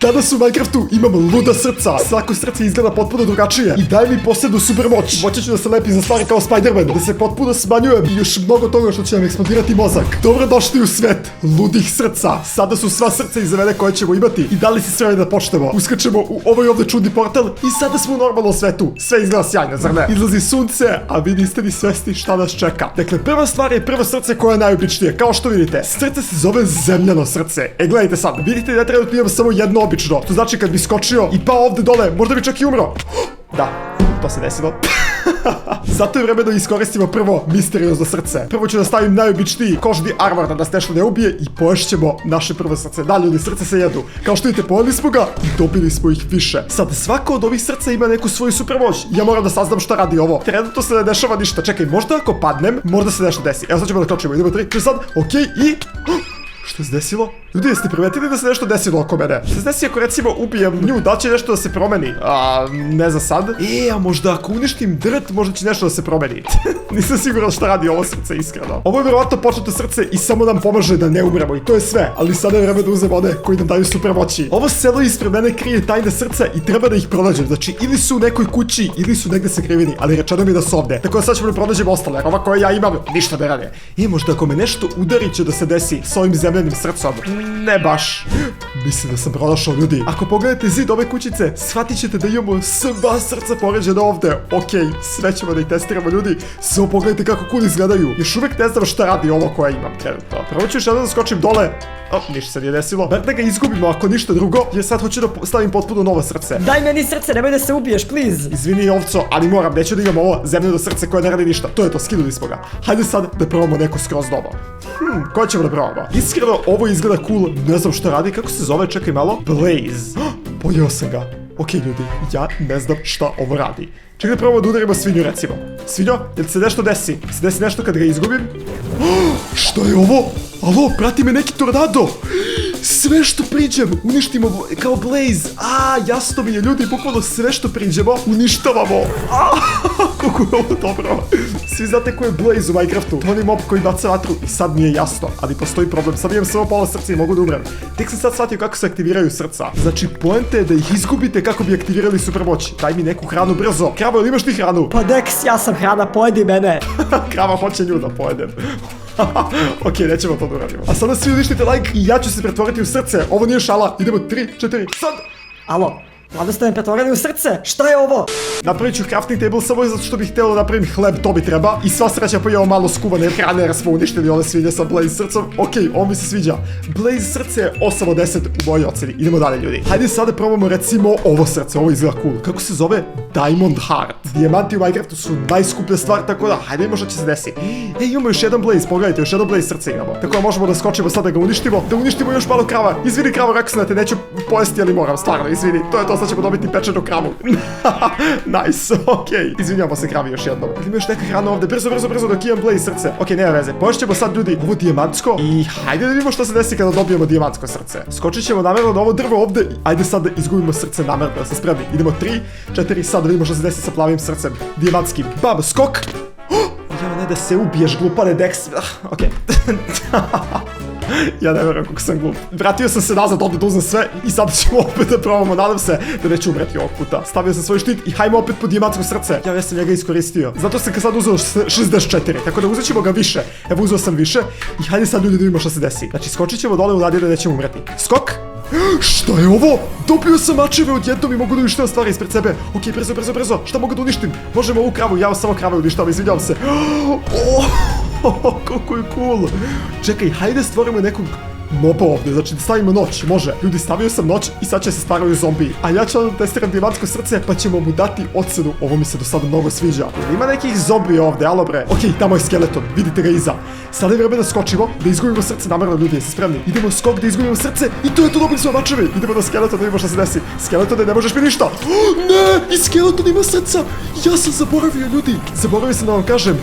Danas u Minecraftu imamo luda srca. Svako srce izgleda potpuno drugačije i daje mi posebnu super moć. Moći ću da se lepim za stvari kao Spider-Man, da se potpuno smanjujem i još mnogo toga što će nam eksplodirati mozak. Dobrodošli u svet ludih srca. Sada su sva srca izavene koje ćemo imati i da li si sve da počnemo? Uskačemo u ovaj ovdje čudni portal i sada smo u normalnom svetu. Sve izgleda sjajno, zar ne? Izlazi sunce, a vi niste ni svesni šta nas čeka. Dakle, prva stvar je prvo srce koje je najobičnije. Kao što vidite, srce se zove zemljano srce. Gledajte sad, vidite da trenutno imam samo jedno obično. To znači kad bi skočio i pao ovdje dole, možda bi čak i umro. Da, to se desilo. Zato je vreme da iskoristimo prvo misteriozno srce. Prvo ću da stavim najobičniji kožni armor da nas nešto ne ubije i poješćemo naše prvo srce. Da, ljudi, srce se jedu. Kao što vidite, pojeli smo ga i dobili smo ih više. Sad, svako od ovih srca ima neku svoju supermoć. Ja moram da saznam šta radi ovo. Trenutno se ne dešava ništa. Čekaj, možda ako padnem, možda se nešto desi. Evo sad ćemo da kročimo. Idemo 3, 4 sad. Okej, i... Što se desilo? Ljudi, jeste primetili da se nešto desilo oko mene? Što se desi ako recimo ubijem nju, da li će nešto da se promeni? Ne za sad. A možda ako uništim drt, možda će nešto da se promeni. Nisam siguran šta radi ovo srce, iskreno. Ovo je vjerovatno početno srce i samo nam pomaže da ne umremo i to je sve. Ali sada je vreme da uzmemo one koji nam daju super moći. Ovo selo ispred mene krije tajne srca i treba da ih pronađem. Znači, ili su u nekoj kući, ili su negde sakriveni, ali rečeno mi da su ovde. Tako da sad ćemo da pronađemo ostale, jer ova koje ja imam ništa ne rade. Možda ako me nešto udari će da se desi s ovim zemljanim srcom. Ne baš. Mislim da sam pronašao, ljudi. Ako pogledate zid ove kućice, shvatit ćete da imamo sva srca poređena ovde. Okej, sve ćemo da ih testiramo, ljudi. Samo pogledajte kako cool izgledaju. Još uvijek ne znam šta radi ovo koje imam trenutno. Prvo ću još jednom da skočim dole. Ništa se nije desilo. Bar da ga izgubimo ako ništa drugo, jer sad hoću da stavim potpuno novo srce. Daj meni srce, nemoj da se ubiješ, please. Izvini, ovco, ali moram, neću da imam ovo zemljeno srce koje ne radi ništa. To je to, skinuli smo ga. Hajde sad da probamo neko skroz novo. Koje ćemo da probamo? Iskreno, ovo izgleda cool, ne znam šta radi, kako se zove, čekaj malo. Blaze. Pojeo sam ga. Okej, ljudi, ja ne znam šta ovo radi. Čekaj da probamo da udarimo svinju, recimo. Svinjo, jel se nešto desi? Se desi nešto kad ga izgubim? Što je ovo? Alo, prati me neki tornado! Sve što priđem, uništimo kao Blaze. Jasno mi je, ljudi, bukvalno sve što priđemo, uništavamo. Kako je ovo dobro. Svi znate ko je Blaze u Minecraftu. To je mob koji baca vatru i sad mi je jasno. Ali postoji problem, sad imam samo pola srca i mogu da umrem. Tek sam sad shvatio kako se aktiviraju srca. Znači, poenta je da ih izgubite kako bi aktivirali supermoć. Daj mi neku hranu brzo. Kravo, ili imaš ti hranu? Pa Dex, ja sam hrana, pojedi mene. Krava hoće nju da pojedem. Okej, nećemo to da uradimo. A sada svi uništite like i ja ću se pretvoriti u srce. Ovo nije šala. Idemo 3, 4, sad! Alo, mlado ste me pretvorili u srce. Šta je ovo? Napravit ću crafting table samo zato što bih htjela da napravim hleb, to mi treba. I sva sreća pojeo malo skuvane hrane jer smo uništili ove svinje sa Blaze srcom. Okej, ovo mi se sviđa. Blaze srce je 8 od 10 u mojoj oceni. Idemo dalje, ljudi. Hajde sada probamo recimo ovo srce, ovo izgleda cool. Kako se zove? Diamond Heart. Dijamanti u Minecraftu su najskuplja stvar, tako da hajde možda će se desi. Imamo još jedan Blaze, pogledajte, još jedan Blaze srce imamo. Tako da možemo da skočimo sad da ga uništimo. Da uništimo još malo krava. Izvini kravo, rekao sam da te neću pojesti, ali moram, stvarno, izvini. To je to, sad ćemo dobiti pečenu kravu. Nice, okej. Izvinjamo se kravi još jednom. Ima još neka hrana ovdje, brzo dok imam Blaze srce. Okej, nema veze. Poješćemo sad, ljudi, ovo dijamantsko i hajde da vidimo što se desi kada dobijemo dijamantsko srce. Skočit ćemo namjerno na ovo drvo ovdje i ajde sad da izgubimo srce namjerno, da se spremni. Idemo 3, 4, sad da vidimo što se desi sa plavim srcem. Dijamantskim. Bam, skok! Ja ne da se ubiješ, glupane Dex. Okej. Ja ne vjerujem kako sam glup. Vratio sam se nazad ovdje da uzmem sve i sad ćemo opet da probamo. Nadam se da neću umreti ovog puta. Stavio sam svoj štit i hajmo opet po dijamantsko srce. Ja sam njega iskoristio. Zato sam sad uzeo 64. Tako da uzet ćemo ga više. Evo uzeo sam više. I hajde sad, ljudi, da vidimo što se desi. Znači skočit ćemo dole u nadi da nećemo umreti. Skok! Šta je ovo? Dobio sam mačeve odjednom i mogu da uništim stvari ispred sebe. Okej, brzo. Šta mogu da uništim? Možemo ovu kravu, ja samo krave uništavam, izvinjavam se. Kako je cool. Čekaj, hajde stvorimo nekog moba ovdje, znači da stavimo noć, može. Ljudi, stavio sam noć i sad će se stvaraju zombiji. A ja ću da testiram dijamantsko srce, pa ćemo mu dati ocenu. Ovo mi se do sada mnogo sviđa. Ima nekih zombija ovdje, alo bre. Okej, tamo je skeleton, vidite ga iza. Sada je vreme da skočimo, da izgubimo srce, namjerno, ljudi, jeste spremni. Idemo skok da izgubimo srce i to je to, dobili smo mačevi. Idemo na skeleton da vidimo što se desi. Skeletone, ne možeš mi ništa. Ne, i skeleton ima srca. Ja sam zaboravio, ljudi. Zaboravio sam da vam kažem.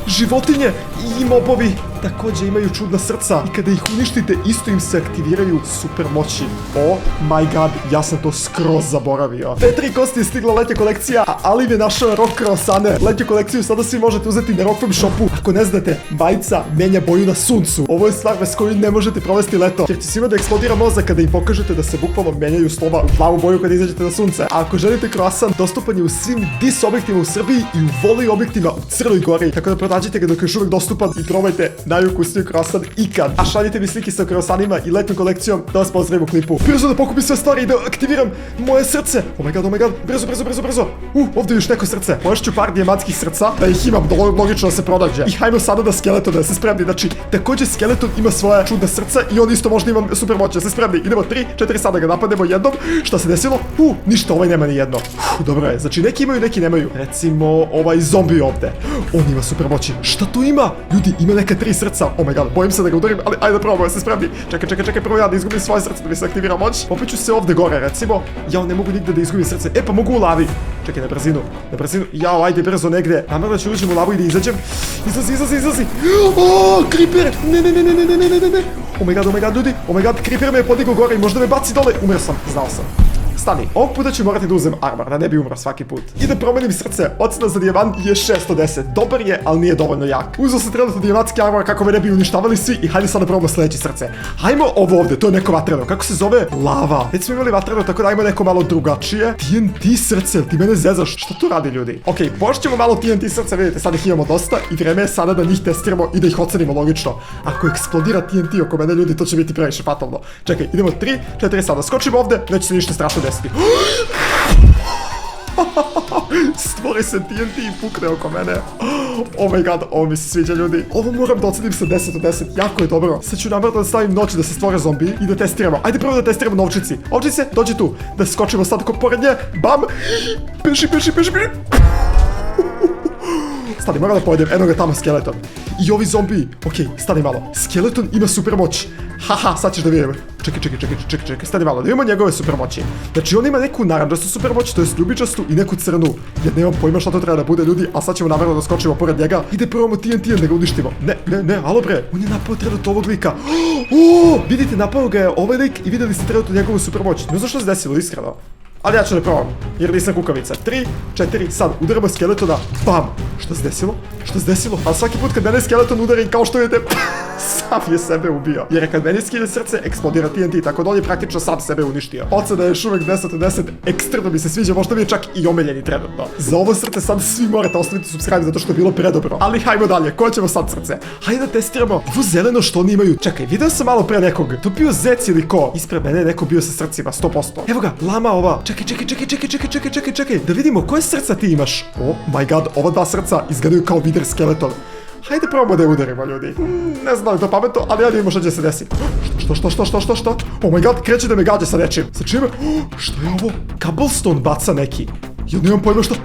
Životinje i mobovi također imaju čudna srca i kada ih uništite isto im se aktiviraju super moći. Oh my god, ja sam to skroz zaboravio. Petri Kosti je stigla letnja kolekcija, a Alin je našao Rock Croissane. Letnju kolekciju sada svi možete uzeti na Rockfam shopu. Ako ne znate, majica menja boju na suncu. Ovo je stvar bez koju ne možete provesti leto, jer će svima da eksplodira mozak kada im pokažete da se bukvalno menjaju slova u plavu boju kada izađete na sunce. A ako želite croissant, dostupan je u svim dis objektima u Srbiji i u voli objektima u Crnoj Gori. Tako da pronađite ga dok je još uvijek dostupan i probajte najukusniji croissant ikad. A šaljite mi slike sa croissantima i letnom kolekcijom da vas pozdravim u klipu. Brzo da pokupim sve stvari i da aktiviram moje srce. Oh my god, brzo. Ovdje je još neko srce. Poješću par dijamantskih srca, da ih imam, logično da se pronađe. I hajmo sada da Skeleton, da se spremni. Znači, također Skeleton ima svoje čudna srca i on isto možda ima super moć. Da se spremni. Idemo 3, 4, sada ga napadnemo jednom. Šta se desilo? Ništa, ovaj nema ni jedno. Dobro je. Znači, neki imaju, neki nemaju. Recimo, ovaj zombi ovdje. On ima super moći. Šta tu ima? Ljudi, ima neka 3 srca. Oh my god, bojim se da ga udarim, ali ajde da probamo, se spremni. Čekaj, prvo ja da izgubim svoje srce da mi se aktivira moć. Popet ću se ovdje gore, recimo. Ja ne mogu nigde da izgubim srce. Pa mogu u lavi. Čekaj, na brzinu. Jao, ajde brzo negde. Namerno ću uđem u lavu i da izađem. Izlazi. Creeper! Ne. Oh my god, ljudi. Oh my god, Creeper me je podigao gore i možda me baci dole. Umro sam, znao sam. Stani, ovog puta ću morati da uzem armor, da ne bi umro svaki put. I da promenim srce, ocena za dijamant je 610. Dobar je, ali nije dovoljno jak. Uzeo sam trenutno dijamantski armor kako me ne bi uništavali svi i hajde sad da probamo sljedeće srce. Hajmo ovo ovdje, to je neko vatreno. Kako se zove? Lava. Već smo imali vatreno, tako da ajmo neko malo drugačije. TNT srce, ti mene zezaš. Šta tu radi, ljudi? Ok, pošćemo malo TNT srca, vidite, sad ih imamo dosta i vreme je sada da njih testiramo i da ih ocenimo logično. Ako eksplodira TNT oko mene, ljudi, to će biti previše fatalno. Čekaj, idemo 3, 4 sada. Skočimo ovdje, neće se ništa strašno desiti. Stvori se TNT i pukne oko mene. Oh my god, ovo mi se sviđa, ljudi. Ovo moram da ocenim sa 10 od 10, jako je dobro. Sad ću namerno da stavim noći da se stvore zombi i da testiramo. Ajde prvo da testiramo novčici. Ovčice, dođi tu. Da skočimo sad pored nje. Bam! Beži. Stani, moram da pojedem, eno ga tamo Skeleton. I ovi zombi. Ok, stani malo. Skeleton ima super moć. Haha, sad ćeš da vidim. Čekaj, stani malo, da imamo njegove super moći. Znači, on ima neku naranđastu super moć, to je ljubičastu i neku crnu. Ja nemam pojma šta to treba da bude, ljudi, a sad ćemo namerno da skočimo pored njega i da probamo TNT da ga uništimo. Ne, alo bre, on je napao trenutno ovog lika. Vidite, napao ga je ovaj lik i vidjeli ste trenutno njegovu super moć. Ne znam što se desilo, iskreno. Ali ja ću da probam, jer nisam kukavica. 3, 4, sad, udaramo Skeletona, bam! Što se desilo? Ali svaki put kad mene Skeleton udari, kao što vidite, sam je sebe ubio. Jer kad meni skine srce, eksplodira TNT, tako da on je praktično sam sebe uništio. Ocena je još uvek 10 od 10, ekstremno mi se sviđa, možda mi je čak i omiljeni trenutno. Za ovo srce sad svi morate ostaviti subscribe zato što je bilo predobro. Ali hajmo dalje, ko ćemo sad srce? Hajde da testiramo ovo zeleno što oni imaju. Čekaj, video sam malo pre nekog. To bio zec ili ko? Ispred mene je neko bio sa srcima, 100%. Evo ga, lama ova. Čekaj, da vidimo koje srca ti imaš. Oh my god, ova dva srca izgledaju kao Wither Skeleton. Hajde probamo da je udarimo, ljudi. Ne znam da li to pametno, ali ja vidimo što će se desiti. Što? Oh my god, kreće da me gađa sa nečim. Sa čime? Što je ovo? Cobblestone baca neki. Ja nemam pojma što...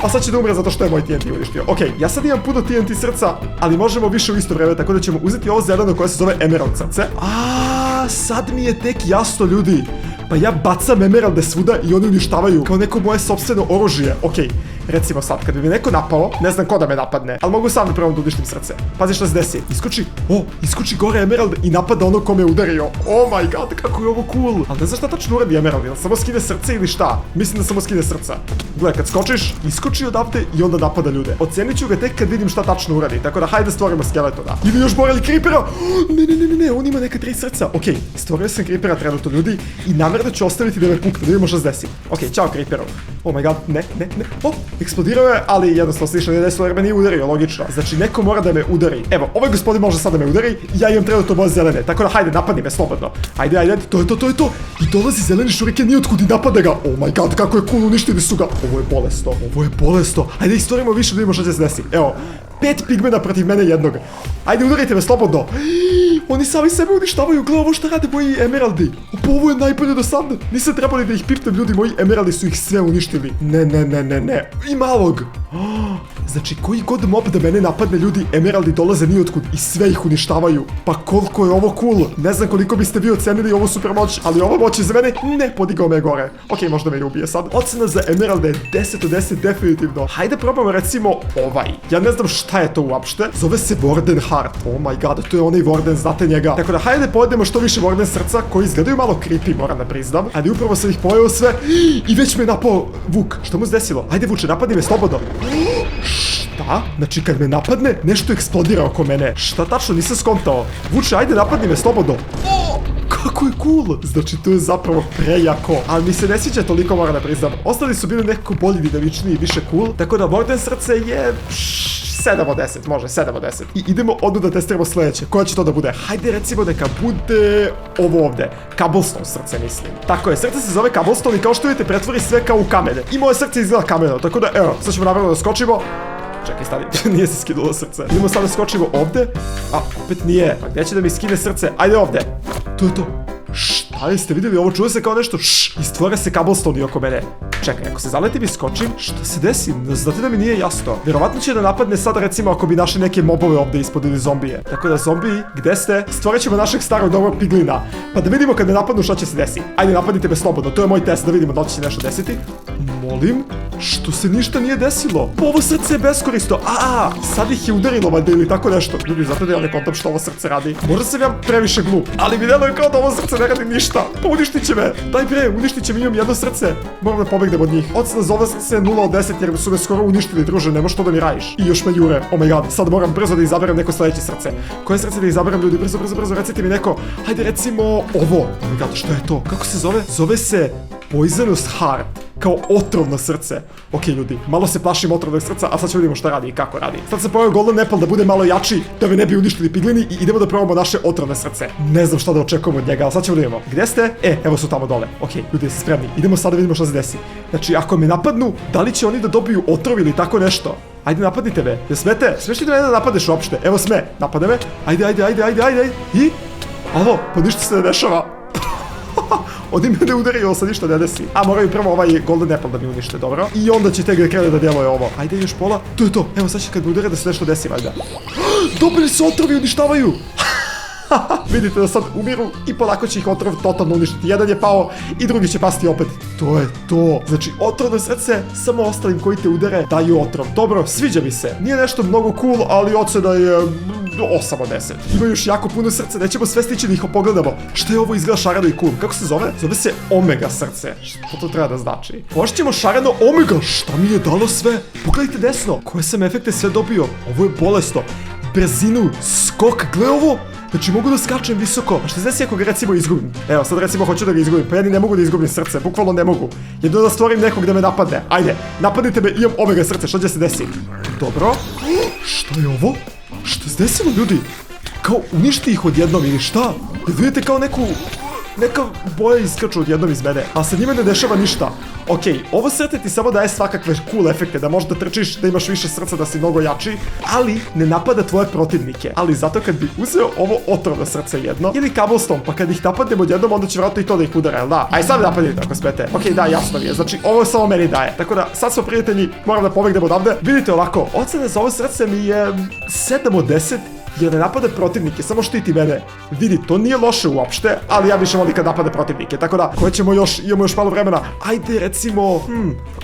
a sad će da umre zato što je moj TNT uništio. Ok, ja sad imam puno TNT srca, ali možemo više u isto vreme, tako da ćemo uzeti ovo zeleno koje se zove Emerald srce. Sad mi je tek jasno, ljudi. Pa ja bacam emeralde svuda i oni uništavaju kao neko moje sopstveno oružje. Ok, recimo sad, kad bi me neko napao, ne znam ko da me napadne, ali mogu sam da probam da uništim srce. Pazi što se desi. Iskoči gore emerald i napada ono ko me udario. Oh my god, kako je ovo cool. Ali ne znaš šta tačno uradi emerald, jel samo skine srce ili šta? Mislim da samo skine srca. Gle, kad skočiš, iskoči odavde i onda napada ljude. Ocenit ću ga tek kad vidim šta tačno uradi, tako da hajde stvorimo Skeletona. Ili još bolje Creepera. Ne, on ima neka 3 srca. Ok, stvorio sam Creepera trenutno, ljudi, i namerno ću ostaviti da me pukne, da vidimo što se desi. Ok, čao Creeperu. Oh my god, ne. Eksplodirao je, ali jednostavno slično nije desilo jer me nije udario, logično. Znači, neko mora da me udari. Evo, ovaj gospodin može sad da me udari, ja imam trenutno moje zelene, tako da hajde, napadni me slobodno. Ajde, to je to. I dolazi zeleni šuriken nijotkud i napada ga. Oh my god, kako je cool, uništili su ga. Ovo je bolesno. Ajde, istorimo više da vidimo što će se desiti. Evo, 5 pigmena protiv mene jednog. Ajde, udarite me slobodno. Oni sami sebe uništavaju, gle ovo što rade moji emeraldi. Ovo je najbolje do sad. Nisam trebali da ih pipnem, ljudi, moji emeraldi su ih sve uništili. Ne. I malog. Znači, koji god mob da mene napadne, ljudi, emeraldi dolaze nijotkud i sve ih uništavaju. Pa koliko je ovo cool. Ne znam koliko biste vi ocenili ovu super moć, ali ova moć je za mene ne podigao me gore. Ok, možda me i ubije sad. Ocena za emeralde je 10 od 10 definitivno. Hajde probamo recimo ovaj. Ja ne znam šta je to uopšte. Zove se Warden Heart. Oh my god, to je onaj Warden, znate njega. Tako da hajde povedemo što više Warden srca koji izgledaju malo creepy, moram da priznam. Ali upravo sam ih pojeo sve i već me napao Vuk. Što mu se desilo? Ajde Vuče, napadni me slobodno. Šta? Znači kad me napadne, nešto eksplodira oko mene. Šta tačno, nisam skontao. Vuče, ajde napadni me slobodno. Kako je cool! Znači to je zapravo prejako. Ali mi se ne sviđa toliko, moram da priznam. Ostali su bili nekako bolji, dinamičniji i više cool. Tako da Warden srce je 7 od 10, može, 7 od 10. I idemo odmah da testiramo sledeće. Koja će to da bude? Hajde recimo neka bude ovo ovde. Cobblestone srce, mislim. Tako je, srce se zove Cobblestone i kao što vidite pretvori sve kao u kamene. I moje srce izgleda kameno, tako da evo, sad ćemo naravno da skočimo. Čekaj, stani, nije se skinulo srce. Idemo sad da skočimo ovde. A, opet nije. Pa gdje će da mi skine srce? Ajde ovde. To je to. Šta, jeste vidjeli ovo? Čuje se kao nešto i stvore se cobblestone oko mene. Čekaj, ako se zaletim i skočim, šta se desi? Znate da mi nije jasno. Vjerovatno će da napadne sad recimo ako bi našli neke mobove ovde ispod ili zombije. Tako da zombiji, gde ste? Stvorit ćemo našeg starog dobrog piglina. Pa da vidimo kad me napadnu šta će se desi. Ajde, napadnite me slobodno, to je moj test da vidimo da li će se nešto desiti. Molim? Što se ništa nije desilo? Pa ovo srce je beskorisno. Sad ih je udarilo valjda ili tako nešto. Ljudi, zato da ja ne kontam što ovo srce radi. Možda sam ja previše glup, ali mi deluje kao da ovo srce ne radi ništa. Pa uništit će me. Daj bre, uništit će mi, imam jedno srce. Moram da pobegnem od njih. Ocena za ovo srce je 0 od 10 jer su me skoro uništili, druže, nema što da mi radiš. I još me jure. Oh my god, sad moram brzo da izaberem neko sledeće srce. Koje srce da izaberem, ljudi? Brzo, recite mi neko. Hajde recimo ovo. Oh my god, šta je to? Kako se zove? Zove se Poisonous Heart. Kao otrovno srce. Ok, ljudi, malo se plašim otrovnog srca, a sad ćemo vidimo šta radi i kako radi. Sad sam pojao Golden Apple da bude malo jači, da me ne bi uništili piglini i idemo da probamo naše otrovne srce. Ne znam šta da očekujemo od njega, ali sad ćemo da vidimo. Gde ste? Evo su tamo dole. Ok, ljudi, ste spremni. Idemo sad da vidimo šta se desi. Znači, ako me napadnu, da li će oni da dobiju otrov ili tako nešto? Ajde, napadnite me. Jel smete? Smeš li da me ne napadeš uopšte? Evo sme. Napade me. Ajde. I? Alo, pa ništa se ne dešava. Oni me ne udario, sad ništa ne desi. A moraju prvo ovaj Golden Apple da mi unište, dobro. I onda će tek da krene da djeluje ovo. Ajde još pola. To je to. Evo sad će kad me udare da se nešto desi, valjda. Dobili su otrovi, uništavaju. Vidite da sad umiru i polako će ih otrov totalno uništiti. Jedan je pao i drugi će pasti opet. To je to. Znači, otrovno srce samo ostalim koji te udare daju otrov. Dobro, sviđa mi se. Nije nešto mnogo cool, ali ocena je 8 od 10. Ima još jako puno srca, nećemo sve stići da ih pogledamo. Što je ovo, izgleda šareno i cool? Kako se zove? Zove se Omega srce. Što to treba da znači? Pošćemo šareno Omega. Šta mi je dalo sve? Pogledajte desno. Koje sam efekte sve dobio? Ovo je bolesno. Brzinu, skok, gle ovo. Znači mogu da skačem visoko. A što se desi ako ga recimo izgubim? Evo, sad recimo hoću da ga izgubim. Pa ja ni ne mogu da izgubim srce, bukvalno ne mogu. Jedno da stvorim nekog da me napadne. Ajde, napadnite me, imam Omega srce, što će se desi? Dobro. Što je ovo? Što se desilo, ljudi? Kao uništi ih odjednom ili šta? Jel vidite kao neka boja iskaču odjednom iz mene, a sa njima ne dešava ništa. Ok, ovo srce ti samo daje svakakve cool efekte, da možda trčiš, da imaš više srca, da si mnogo jači, ali ne napada tvoje protivnike. Ali zato kad bi uzeo ovo otrovno srce jedno, ili cobblestone, pa kad ih napadnemo odjednom, onda će vratno i to da ih udara, jel da? Aj sad napadite ako smete. Ok, da, jasno mi je, znači ovo samo meni daje. Tako da, sad smo prijatelji, moram da pobegnem odavde. Vidite ovako, ocena za ovo srce mi je 7 od 10, jer ne napada protivnike, samo štiti mene. Vidi, to nije loše uopšte, ali ja više volim kad napade protivnike, tako da, koje ćemo još, imamo još malo vremena. Ajde, recimo,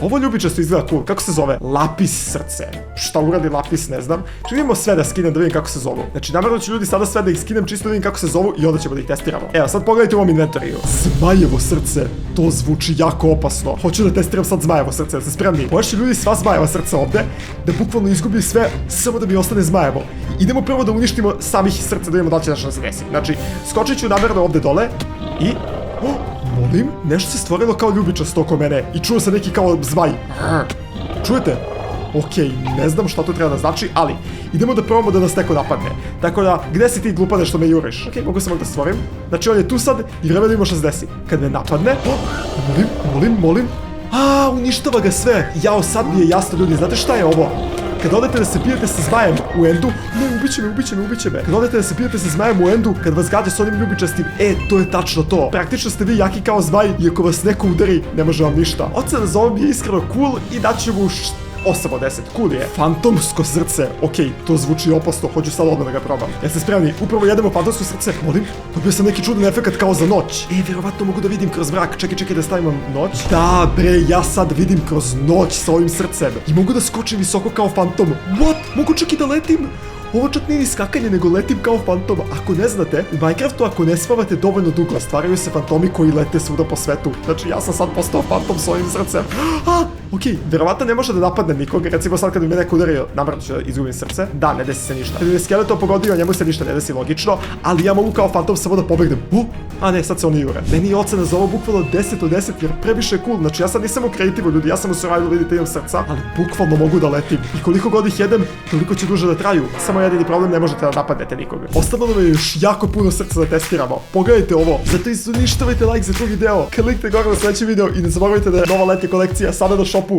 ovo ljubičasto izgleda cool, kako se zove? Lapis srce. Šta uradi lapis, ne znam. Činimo sve da skinem da vidim kako se zovu. Znači, namjerno ću ljudi sada sve da ih skinem čisto da vidim kako se zovu i onda ćemo da ih testiramo. Evo, sad pogledajte u ovom inventoriju. Zmajevo srce, to zvuči jako opasno. Hoću da testiram sad zmajevo srce, da ste spremni. Poješće ljudi sva zmajeva srca ovde, da bukvalno izgubi sve, samo da mi ostane zmajevo. Idemo prvo da uništimo samih srca da vidimo da li će nešto da se desi. Znači, skočit ću namjerno ovde dole i... molim, nešto se stvorilo kao ljubičasto oko mene i čuo se neki kao zmaj. Čujete? Okej, ne znam šta to treba da znači, ali idemo da probamo da nas neko napadne. Tako da, gde si ti glupane što me juriš? Okej, mogu samo da stvorim. Znači, on je tu sad i vreme da vidimo šta se desi. Kad me napadne... molim. Uništava ga sve. Jao, sad mi je jasno, ljudi, znate šta je ovo? Kad odete da se bijete sa zmajem u endu, ne, ubiće me. Kad odete da se bijete sa zmajem u endu, kad vas gađa s onim ljubičastim, to je tačno to. Praktično ste vi jaki kao zmaj i ako vas neko udari, ne može vam ništa. Ocena za ovo mi je iskreno cool i daću mu 8 od 10, cool je. Fantomsko srce, okej, to zvuči opasno, hoću sad odmah da ga probam. Jeste spremni? Upravo jedemo fantomsko srce, molim. Dobio sam neki čudan efekat kao za noć. Vjerovatno mogu da vidim kroz mrak, čekaj da stavim noć. Da bre, ja sad vidim kroz noć sa ovim srcem. I mogu da skočim visoko kao fantom. What? Mogu čak i da letim? Ovo čak nije ni skakanje, nego letim kao fantom. Ako ne znate, u Minecraftu ako ne spavate dovoljno dugo, stvaraju se fantomi koji lete svuda po svetu. Znači ja sam sad postao fantom s ovim srcem. Okej, verovatno ne može da napadne nikog. Recimo sad kad bi me neko udario, namerno ću da izgubim srce. Da, ne desi se ništa. Kad bi me skeleton pogodio, njemu se ništa ne desi logično, ali ja mogu kao fantom samo da pobegnem. A ne, sad se oni jure. Meni je ocena za ovo bukvalno 10 od 10 jer previše cool. Znači ja sad nisam u kreativu ljudi, ja sam u survivalu, vidite imam srca, ali bukvalno mogu da letim. I koliko god ih jedem, toliko će duže da traju. Samo jedini problem, ne možete da napadnete nikoga. Ostalo nam je još jako puno srca da testiramo. Pogledajte ovo. Zato isto uništavajte like za drugi deo. Kliknite gore na sledeći video i ne zaboravite da je nova letnja kolekcija sada na shopu.